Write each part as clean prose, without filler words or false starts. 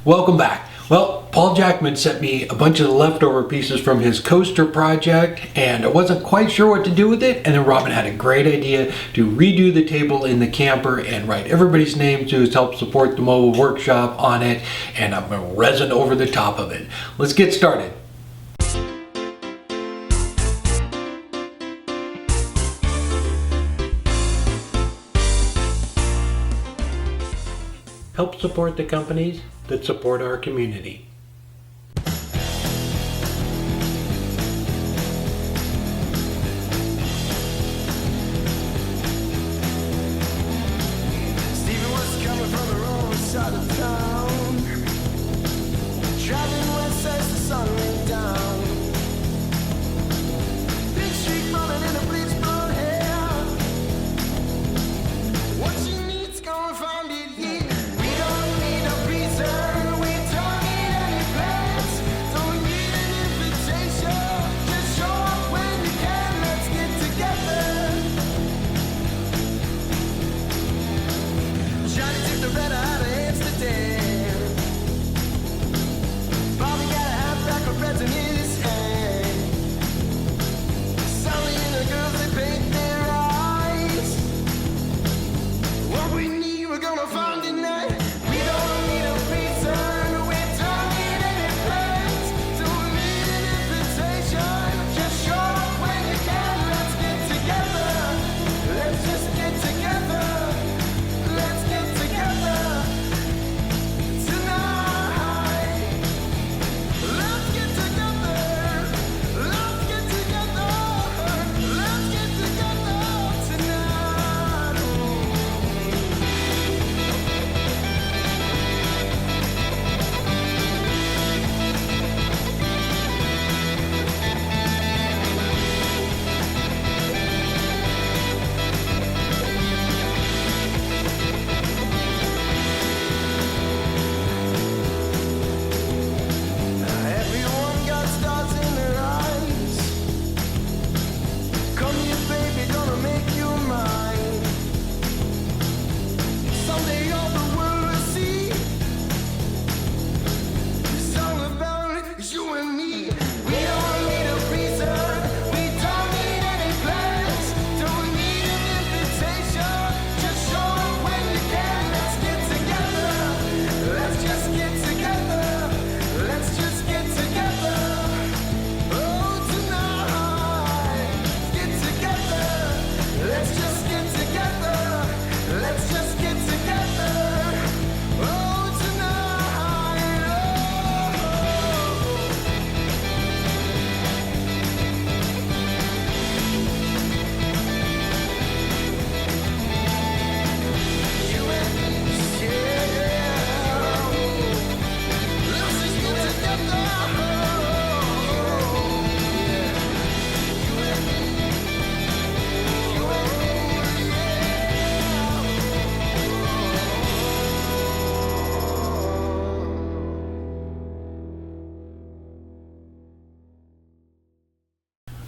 Welcome back. Well, Paul Jackman sent me a bunch of the leftover pieces from his coaster project, and I wasn't quite sure what to do with it, and then Robin had a great idea to redo the table in the camper and write everybody's name to help support the mobile workshop on it, and I'm going to resin over the top of it. Let's get started. Help support the companies that support our community. Stephen was coming from the wrong side of town, driving west as the sun went down. Big street running in a bleach blonde hair. What you need's gonna find it here. We don't need a reason, we don't need any plans, don't need an invitation. Just show up when you can, let's get together. Johnny took the red out of Amsterdam. Bobby got a half pack of reds in his hand. Sally and the girls, they paint their eyes. What we need, we're gonna find tonight. We don't need a reason, we don't need any plans, don't need an invitation. Just show up when you can, let's get together. Let's just get together. Let's get together tonight. Let's get together. Let's get together. Let's get together tonight. Everyone got stars in their eyes. Come here, baby, gonna make you mine. Someday all the world will see. It's all about you and me. We don't need a reason, we don't need any plans, don't need an invitation. Just show up when you can. Let's get together. Let's just get together. Let's just get together. Oh, tonight. Get together. Let's just get together. Let's just get together. Oh, tonight. Oh. You and me, yeah. Let's just get together. You and me,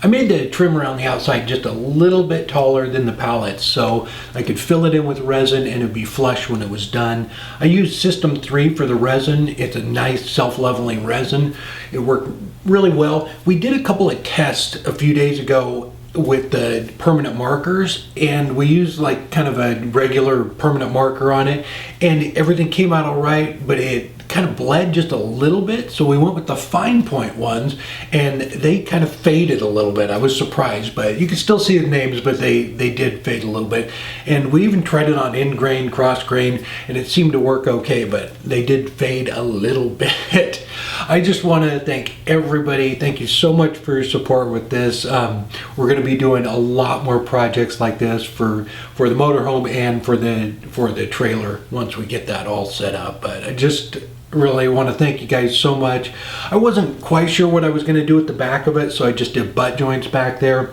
I made the trim around the outside just a little bit taller than the pallets so I could fill it in with resin and it'd be flush when it was done. I used System 3 for the resin. It's a nice self-leveling resin. It worked really well. We did a couple of tests a few days ago with the permanent markers, and we used like kind of a regular permanent marker on it, and everything came out all right, but it kind of bled just a little bit, so we went with the fine point ones, and they kind of faded a little bit. I was surprised, but you can still see the names, but they did fade a little bit. And we even tried it on end grain, cross grain, and it seemed to work okay, but they did fade a little bit. I just want to thank everybody. Thank you so much for your support with this. We're going to be doing a lot more projects like this for the motorhome and for the trailer once we get that all set up. But I just really want to thank you guys so much. I wasn't quite sure what I was going to do at the back of it, so I just did butt joints back there.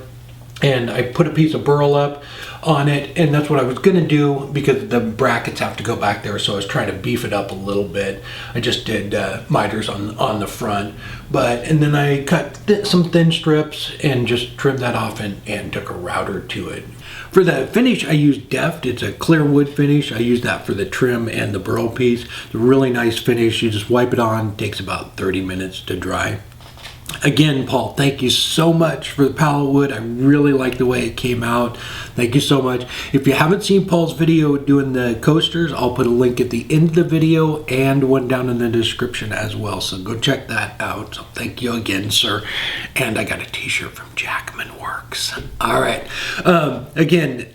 And I put a piece of burl up on it, and that's what I was gonna do because the brackets have to go back there, so I was trying to beef it up a little bit. I just did miters on the front, and then I cut some thin strips and just trimmed that off and took a router to it. For the finish, I used Deft. It's a clear wood finish. I use that for the trim and the burl piece. It's a really nice finish. You just wipe it on. It takes about 30 minutes to dry. Again, Paul, thank you so much for the pallet wood. I really like the way it came out. Thank you so much. If you haven't seen Paul's video doing the coasters, I'll put a link at the end of the video and one down in the description as well. So go check that out. So thank you again, sir. And I got a t-shirt from Jackman Works. All right. Again,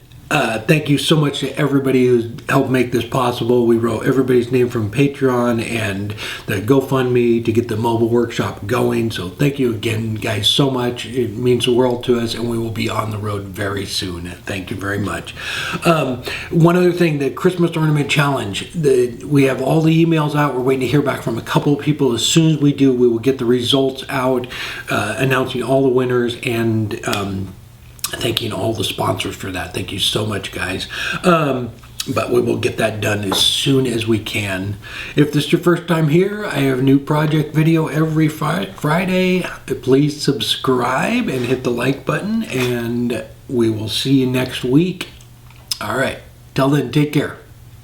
thank you so much to everybody who's helped make this possible. We wrote everybody's name from Patreon and the GoFundMe to get the mobile workshop going. So thank you again, guys, so much. It means the world to us, and we will be on the road very soon. Thank you very much. One other thing, the Christmas Ornament Challenge. We have all the emails out. We're waiting to hear back from a couple of people. As soon as we do, we will get the results out, announcing all the winners and thanking all the sponsors for that. Thank you so much, guys. But we will get that done as soon as we can. If this is your first time here, I have a new project video every Friday. Please subscribe and hit the like button, and we will see you next week. All right. Till then, take care.